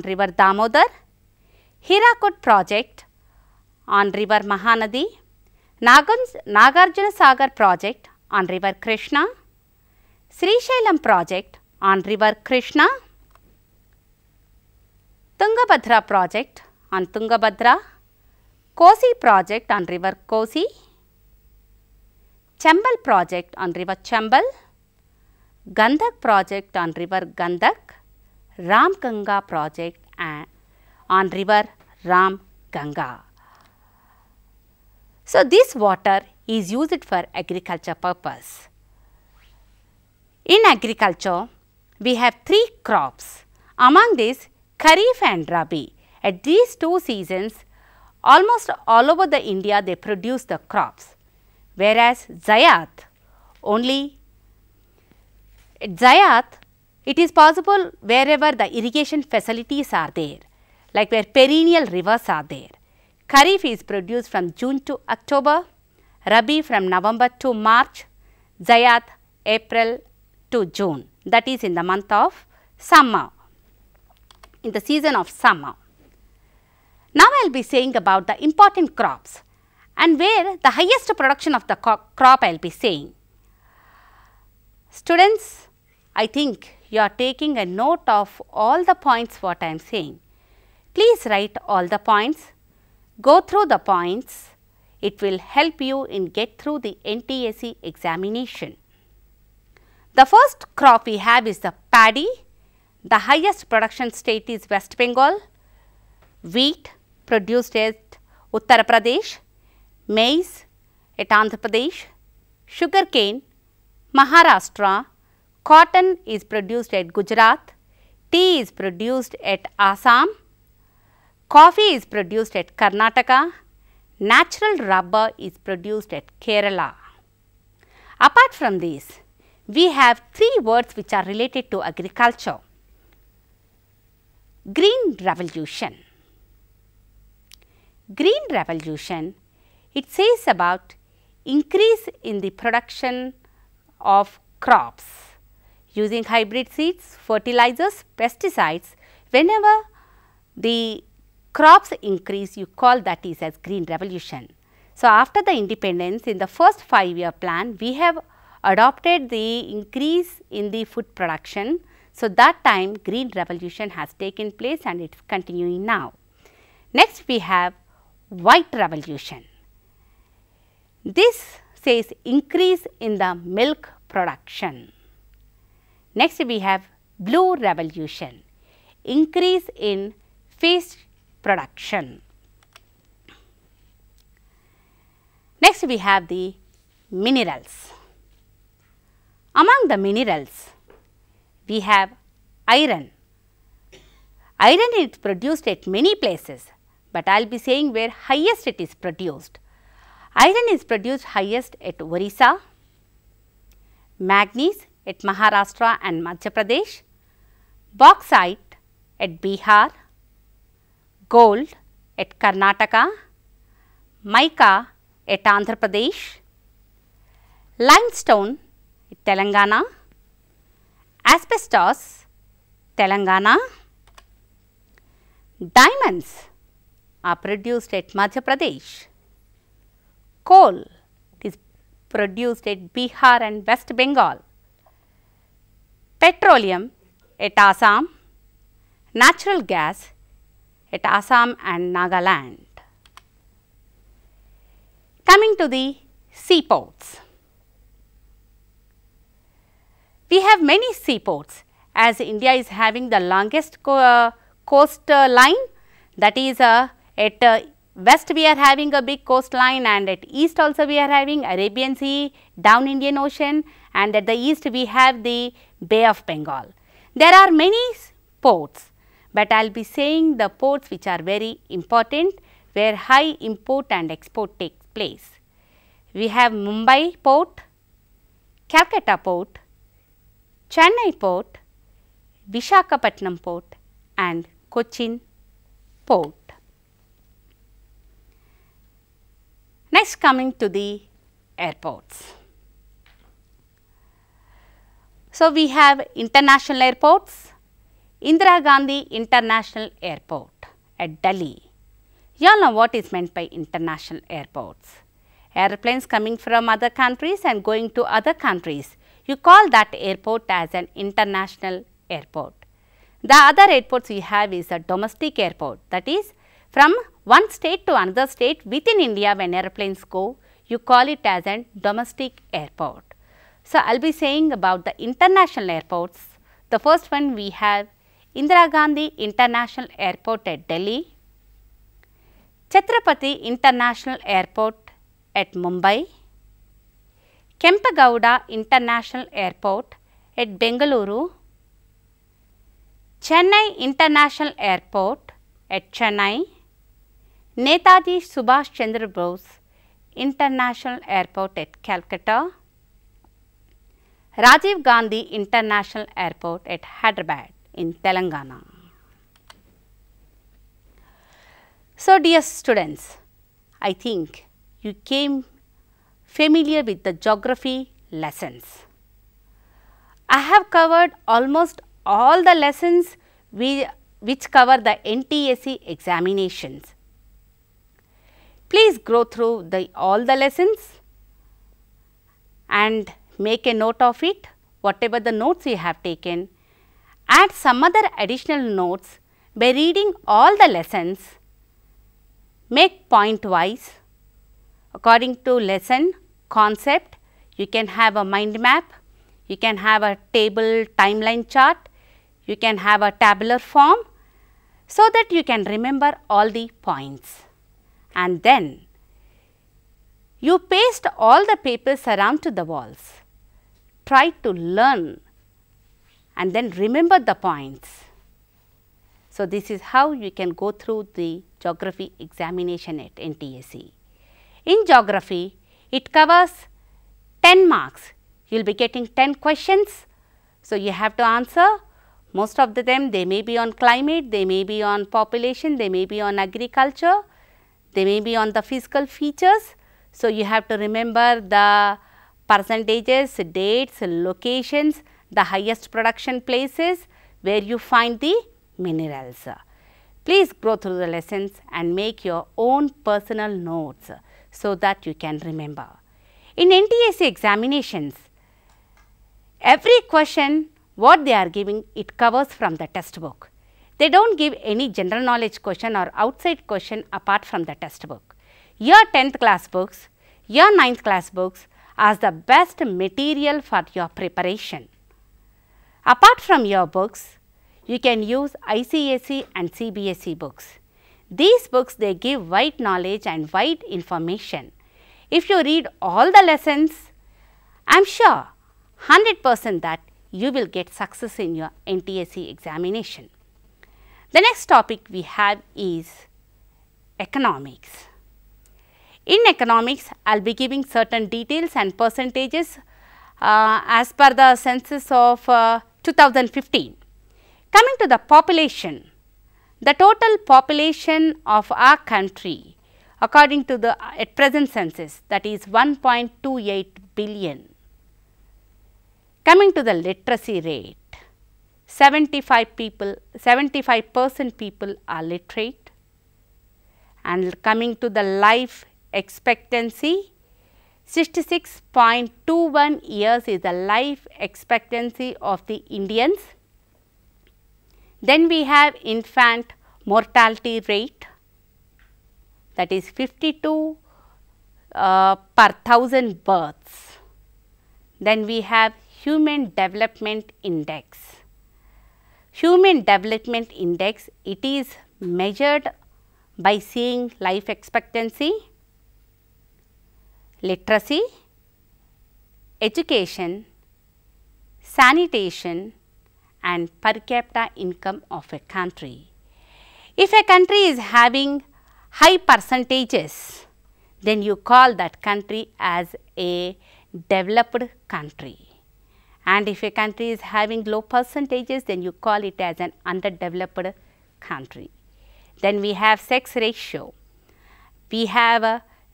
river Damodar, Hirakud project on river Mahanadi, Nagarjuna Sagar project on river Krishna, Srishailam project on river Krishna, Tungabhadra project on Tungabhadra, Kosi project on river Kosi, Chambal project on river Chambal, Gandak project on river Gandak, Ramganga project on river Ramganga. So, this water is used for agriculture purpose. In agriculture, we have 3 crops. Among these, Kharif and Rabi. At these 2 seasons, almost all over the India they produce the crops, whereas Zayat only at Zayat it is possible wherever the irrigation facilities are there, like where perennial rivers are there. Kharif is produced from June to October, Rabi from November to March, Zayat April to June, that is in the month of summer, in the season of summer. Now, I will be saying about the important crops and where the highest production of the crop I will be saying. Students, I think you are taking a note of all the points what I am saying. Please write all the points, go through the points, it will help you in get through the NTSE examination. The first crop we have is the paddy. The highest production state is West Bengal, wheat produced at Uttar Pradesh, maize at Andhra Pradesh, sugarcane, Maharashtra, cotton is produced at Gujarat, tea is produced at Assam, coffee is produced at Karnataka, natural rubber is produced at Kerala. Apart from this, we have 3 words which are related to agriculture. Green Revolution. Green Revolution, it says about increase in the production of crops using hybrid seeds, fertilizers, pesticides. Whenever the crops increase, you call that is as Green Revolution. So, after the independence in the first 5-year plan, we have adopted the increase in the food production. So, that time Green Revolution has taken place and it is continuing now. Next, we have White Revolution. This says increase in the milk production. Next, we have Blue Revolution, increase in fish production. Next, we have the minerals. Among the minerals, we have iron. Iron is produced at many places, but I will be saying where highest it is produced. Iron is produced highest at Orissa, manganese at Maharashtra and Madhya Pradesh, bauxite at Bihar, gold at Karnataka, mica at Andhra Pradesh, limestone at Telangana, asbestos Telangana, diamonds are produced at Madhya Pradesh, coal is produced at Bihar and West Bengal, petroleum at Assam, natural gas at Assam and Nagaland. Coming to the seaports. We have many seaports as India is having the longest coastline, that is at west we are having a big coastline and at east also we are having Arabian Sea, down Indian Ocean, and at the east we have the Bay of Bengal. There are many ports, but I will be saying the ports which are very important where high import and export takes place. We have Mumbai port, Calcutta port, Chennai port, Visakhapatnam port and Cochin port. Next, coming to the airports. So, we have international airports. Indira Gandhi International Airport at Delhi. You all know what is meant by international airports. Airplanes coming from other countries and going to other countries. You call that airport as an international airport. The other airports we have is a domestic airport, that is from one state to another state within India. When airplanes go, you call it as a domestic airport. So, I will be saying about the international airports. The first one we have Indira Gandhi International Airport at Delhi, Chhatrapati International Airport at Mumbai, Kempegowda International Airport at Bengaluru, Chennai International Airport at Chennai, Netaji Subhash Chandra Bose International Airport at Calcutta, Rajiv Gandhi International Airport at Hyderabad in Telangana. So, dear students, I think you came familiar with the geography lessons. I have covered almost all the lessons which cover the NTSE examinations. Please go through all the lessons and make a note of it, whatever the notes you have taken. Add some other additional notes by reading all the lessons. Make point wise according to lesson concept. You can have a mind map, you can have a table timeline chart, you can have a tabular form, so that you can remember all the points. And then you paste all the papers around to the walls. Try to learn and then remember the points. So, this is how you can go through the geography examination at NTSE. In geography, it covers 10 marks. You will be getting 10 questions. So, you have to answer. Most of them, they may be on climate, they may be on population, they may be on agriculture, they may be on the physical features. So, you have to remember the percentages, dates, locations, the highest production places where you find the minerals. Please go through the lessons and make your own personal notes so that you can remember. In NTSE examinations, every question what they are giving, it covers from the textbook. They do not give any general knowledge question or outside question apart from the textbook. Your 10th class books, your 9th class books are the best material for your preparation. Apart from your books, you can use ICSE and CBSE books. These books, they give wide knowledge and wide information. If you read all the lessons, I am sure 100% that you will get success in your NTSE examination. The next topic we have is economics. In economics, I will be giving certain details and percentages as per the census of 2015. Coming to the population, the total population of our country according to the at present census, that is 1.28 billion. Coming to the literacy rate, 75% people are literate, and coming to the life expectancy, 66.21 years is the life expectancy of the Indians. Then we have infant mortality rate, that is 52 per 1000 births. Then we have Human Development Index. Human Development Index, it is measured by seeing life expectancy, literacy, education, sanitation and per capita income of a country. If a country is having high percentages, then you call that country as a developed country. And if a country is having low percentages, then you call it as an underdeveloped country. Then we have sex ratio. We have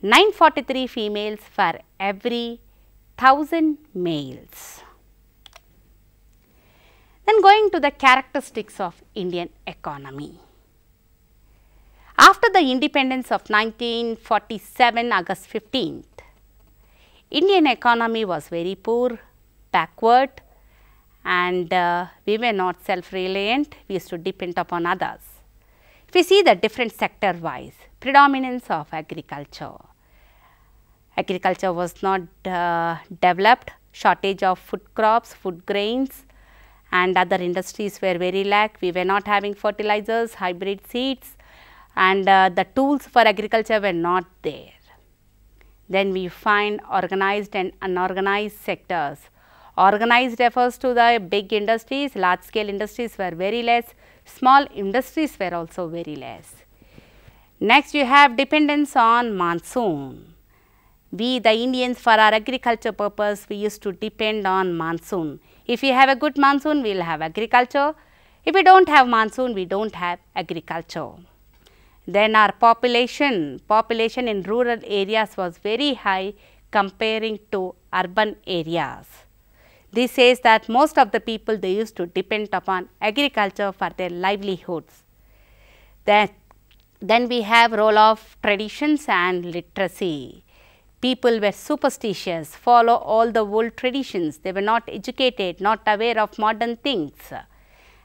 943 females for every 1000 males. Then going to the characteristics of Indian economy. After the independence of 1947 August 15th, Indian economy was very poor, backward, and we were not self-reliant, we used to depend upon others. If we see the different sector wise, predominance of agriculture. Agriculture was not developed, shortage of food crops, food grains, and other industries were very lack. We were not having fertilizers, hybrid seeds, and the tools for agriculture were not there. Then we find organized and unorganized sectors. Organized refers to the big industries, large scale industries were very less, small industries were also very less. Next you have dependence on monsoon. We the Indians, for our agriculture purpose, we used to depend on monsoon. If we have a good monsoon, we will have agriculture. If we do not have monsoon, we do not have agriculture. Then our population in rural areas was very high comparing to urban areas. This says that most of the people, they used to depend upon agriculture for their livelihoods. Then we have role of traditions and literacy. People were superstitious, follow all the old traditions. They were not educated, not aware of modern things,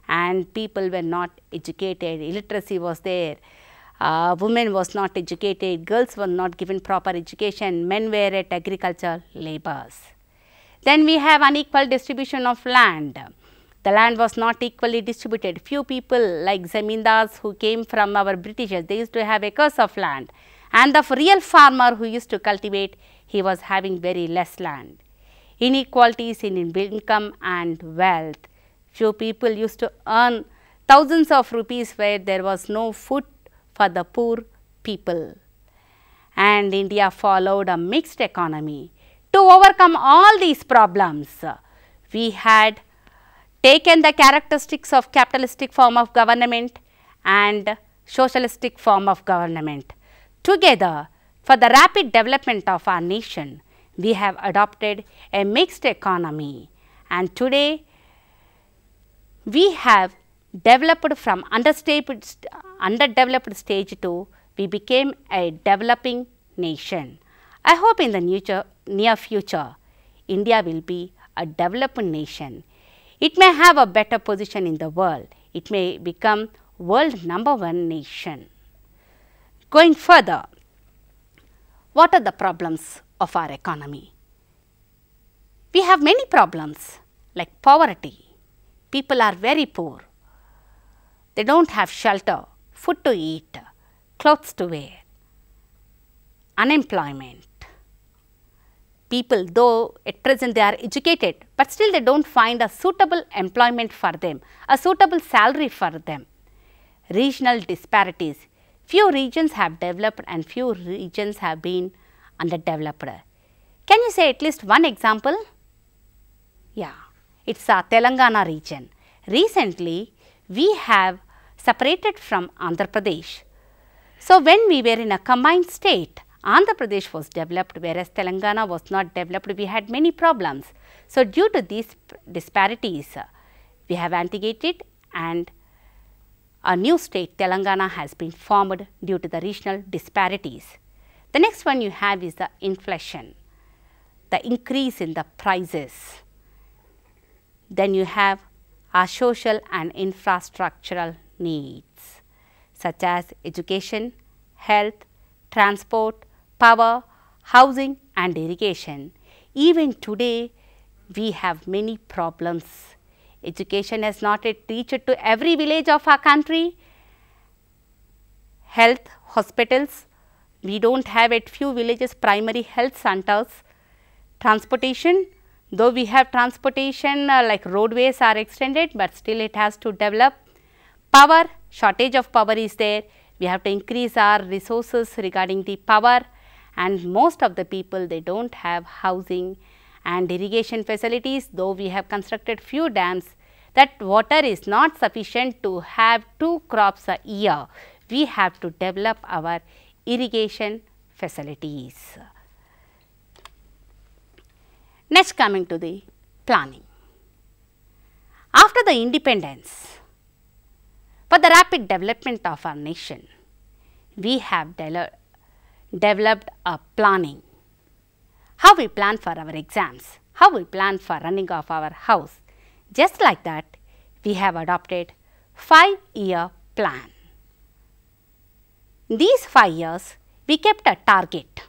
and people were not educated. Illiteracy was there. Women was not educated, girls were not given proper education, men were at agricultural labors. Then we have unequal distribution of land. The land was not equally distributed. Few people like zamindars who came from our Britishers, they used to have acres of land, and the real farmer who used to cultivate, he was having very less land. Inequalities in income and wealth. Few people used to earn thousands of rupees where there was no food for the poor people. And India followed a mixed economy. To overcome all these problems, we had taken the characteristics of capitalistic form of government and socialistic form of government. Together, for the rapid development of our nation, we have adopted a mixed economy, and today we have developed from underdeveloped stage to we became a developing nation. I hope in the near future, India will be a developed nation. It may have a better position in the world. It may become world #1 nation. Going further, what are the problems of our economy? We have many problems like poverty. People are very poor. They do not have shelter, food to eat, clothes to wear, unemployment. People, though at present they are educated, but still they do not find a suitable employment for them, a suitable salary for them. Regional disparities. Few regions have developed and few regions have been underdeveloped. Can you say at least one example? Yeah, it is a Telangana region. Recently, we have separated from Andhra Pradesh. So, when we were in a combined state, Andhra Pradesh was developed, whereas Telangana was not developed. We had many problems. So, due to these disparities, we have antegrated and a new state Telangana has been formed due to the regional disparities. The next one you have is the inflation, the increase in the prices. Then you have our social and infrastructural needs such as education, health, transport, power, housing and irrigation. Even today, we have many problems. Education has not yet reached to every village of our country. Health, hospitals, we do not have at few villages primary health centers. Transportation, though we have transportation like roadways are extended, but still it has to develop. Power, shortage of power is there. We have to increase our resources regarding the power, and most of the people, they do not have housing and irrigation facilities, though we have constructed few dams. That water is not sufficient to have 2 crops a year. We have to develop our irrigation facilities. Next, coming to the planning. After the the independence, for the rapid development of our nation, we have developed a planning. How we plan for our exams, how we plan for running of our house. Just like that, we have adopted 5-year plan. In these 5 years, we kept a target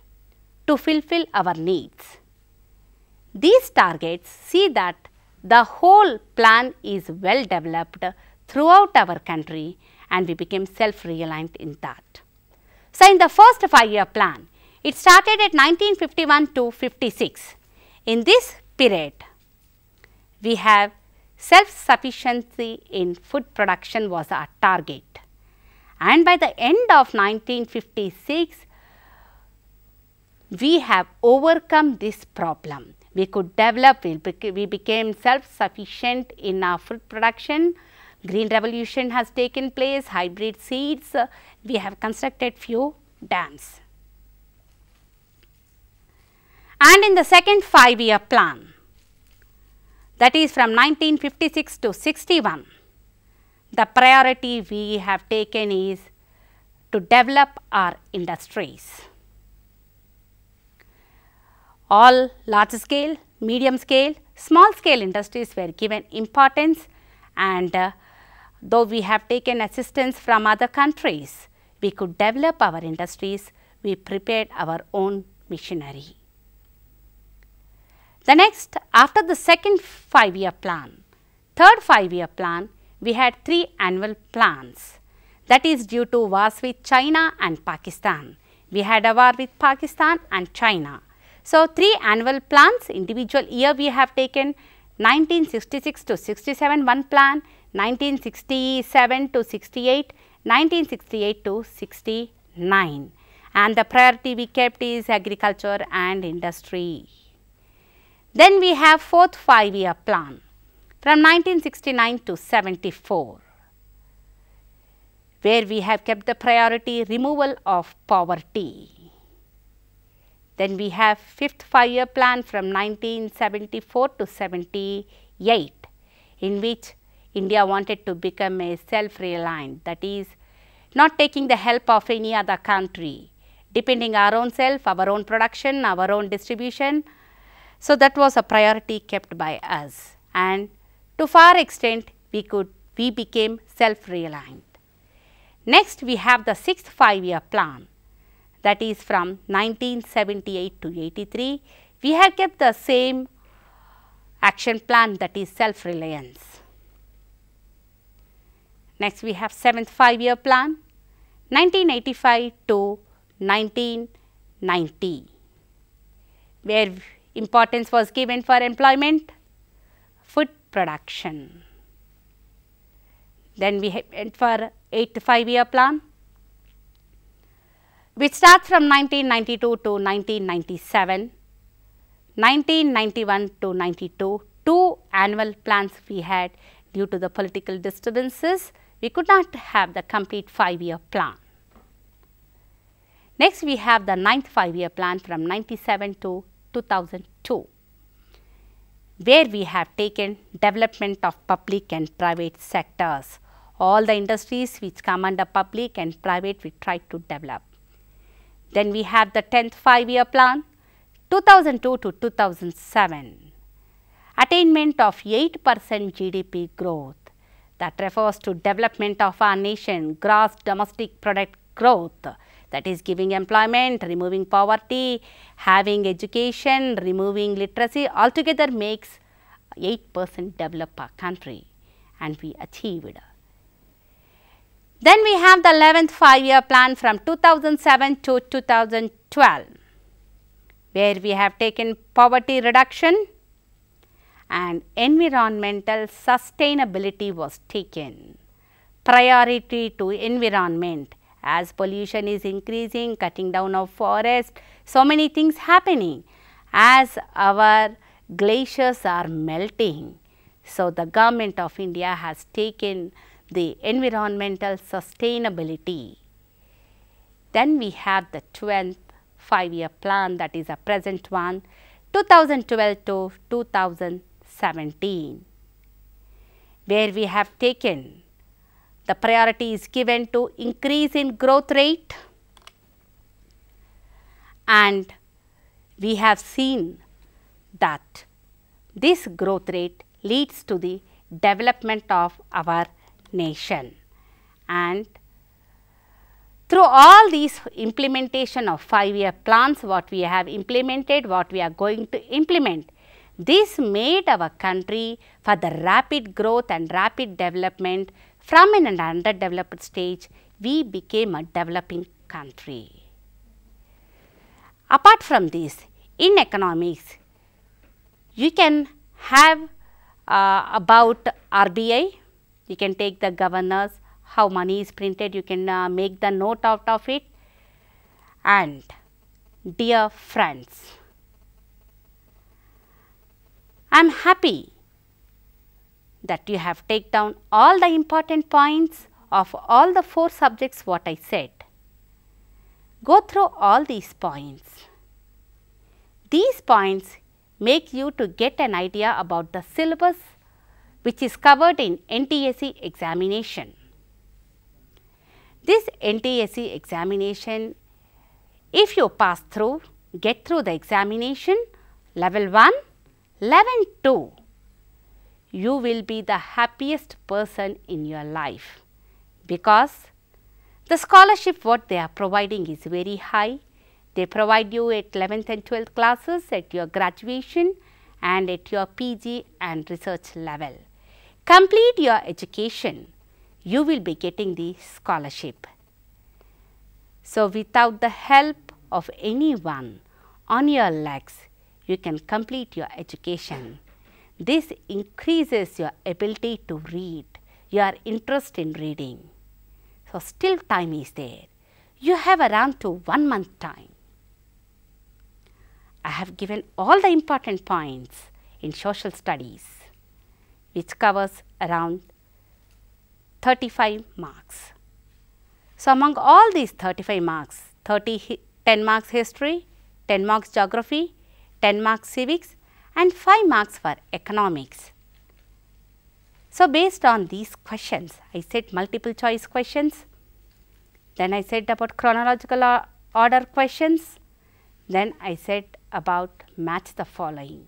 to fulfill our needs. These targets see that the whole plan is well developed throughout our country and we became self-reliant in that. So, in the first 5-year plan, it started at 1951 to 56. In this period, we have self-sufficiency in food production was our target. And by the end of 1956, we have overcome this problem. We could develop, we became self-sufficient in our food production. Green revolution has taken place, hybrid seeds, we have constructed few dams. And in the second 5-year plan, that is from 1956 to 61, the priority we have taken is to develop our industries. All large scale, medium scale, small scale industries were given importance, and though we have taken assistance from other countries, we could develop our industries, we prepared our own machinery. The next, after the second 5-year plan, third 5-year plan, we had 3 annual plans. That is due to wars with China and Pakistan. We had a war with Pakistan and China. So, 3 annual plans, individual year we have taken 1966 to 67 one plan, 1967 to 68, 1968 to 69, and the priority we kept is agriculture and industry. Then we have fourth 5-year plan from 1969 to 74, where we have kept the priority removal of poverty. Then we have fifth 5-year plan from 1974 to 78, in which India wanted to become a self-reliant, that is not taking the help of any other country, depending our own self, our own production, our own distribution. So, that was a priority kept by us, and to far extent we became self-reliant. Next, we have the 6th 5-year plan, that is from 1978 to 83. We have kept the same action plan, that is self-reliance. Next, we have 7th 5-year plan, 1985 to 1990, where importance was given for employment, food production. Then we went for 8th 5-year plan, which starts from 1992 to 1997, 1991 to 92, 2 annual plans we had. Due to the political disturbances, we could not have the complete 5-year plan. Next, we have the 9th 5-year plan from 97 to 2002, where we have taken development of public and private sectors. All the industries which come under public and private we try to develop. Then we have the 10th 5-year plan, 2002 to 2007, attainment of 8% GDP growth, that refers to development of our nation, gross domestic product growth, that is giving employment, removing poverty, having education, removing literacy, altogether makes 8% develop our country, and we achieved. Then we have the 11th 5-year plan from 2007 to 2012, where we have taken poverty reduction and environmental sustainability was taken. Priority to environment, as pollution is increasing, cutting down of forest, so many things happening as our glaciers are melting. So, the government of India has taken the environmental sustainability. Then we have the 12th 5-year plan, that is a present one, 2012 to 2017. where we have taken the priority is given to increase in growth rate, and we have seen that this growth rate leads to the development of our nation. And through all these implementation of 5-year plans, what we have implemented, what we are going to implement, this made our country for the rapid growth and rapid development. From an underdeveloped stage, we became a developing country. Apart from this, in economics, you can have about RBI, you can take the governors, how money is printed, you can make the note out of it. And dear friends, I am happy that you have taken down all the important points of all the 4 subjects what I said. Go through all these points. These points make you to get an idea about the syllabus which is covered in NTSE examination. This NTSE examination, if you pass through, get through the examination, level 1, level 2, you will be the happiest person in your life, because the scholarship what they are providing is very high. They provide you at 11th and 12th classes, at your graduation and at your PG and research level. Complete your education, you will be getting the scholarship. So, without the help of anyone on your legs, you can complete your education. This increases your ability to read, your interest in reading. So, still time is there. You have around to 1 month time. I have given all the important points in social studies, which covers around 35 marks. So, among all these 35 marks, 10 marks history, 10 marks geography, 10 marks civics and 5 marks for economics. So, based on these questions, I said multiple choice questions, then I said about chronological order questions, then I said about match the following.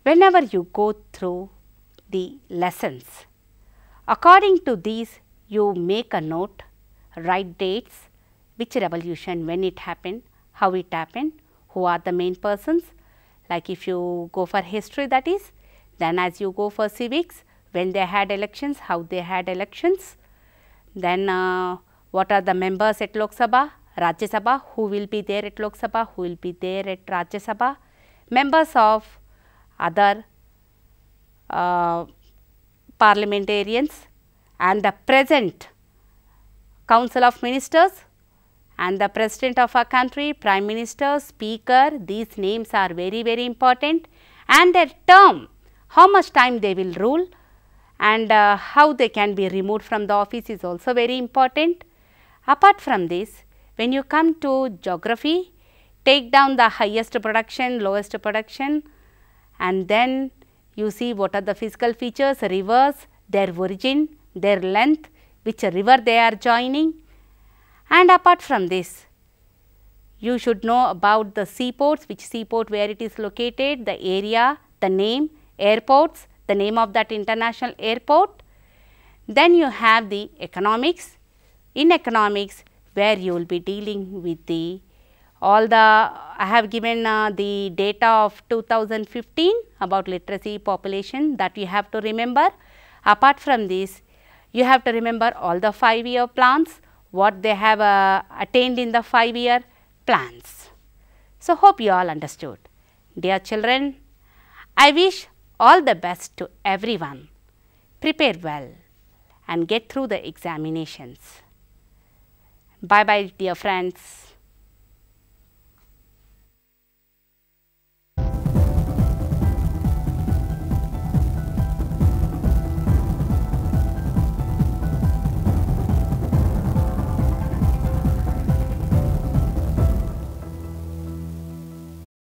Whenever you go through the lessons, according to these you make a note, write dates, which revolution, when it happened, how it happened, who are the main persons. Like if you go for history, that is, then as you go for civics, when they had elections, how they had elections, then what are the members at Lok Sabha, Rajya Sabha, who will be there at Lok Sabha, who will be there at Rajya Sabha, members of other parliamentarians and the present Council of Ministers and the President of our country, Prime Minister, Speaker, these names are very, very important, and their term, how much time they will rule and how they can be removed from the office is also very important. Apart from this, when you come to geography, take down the highest production, lowest production, and then you see what are the physical features, rivers, their origin, their length, which river they are joining. And apart from this, you should know about the seaports, which seaport, where it is located, the area, the name, airports, the name of that international airport. Then you have the economics. In economics, where you will be dealing with the all the, I have given the data of 2015 about literacy population, that you have to remember. Apart from this, you have to remember all the 5-year plans, what they have attained in the 5-year plans. So, hope you all understood. Dear children, I wish all the best to everyone. Prepare well and get through the examinations. Bye bye, dear friends.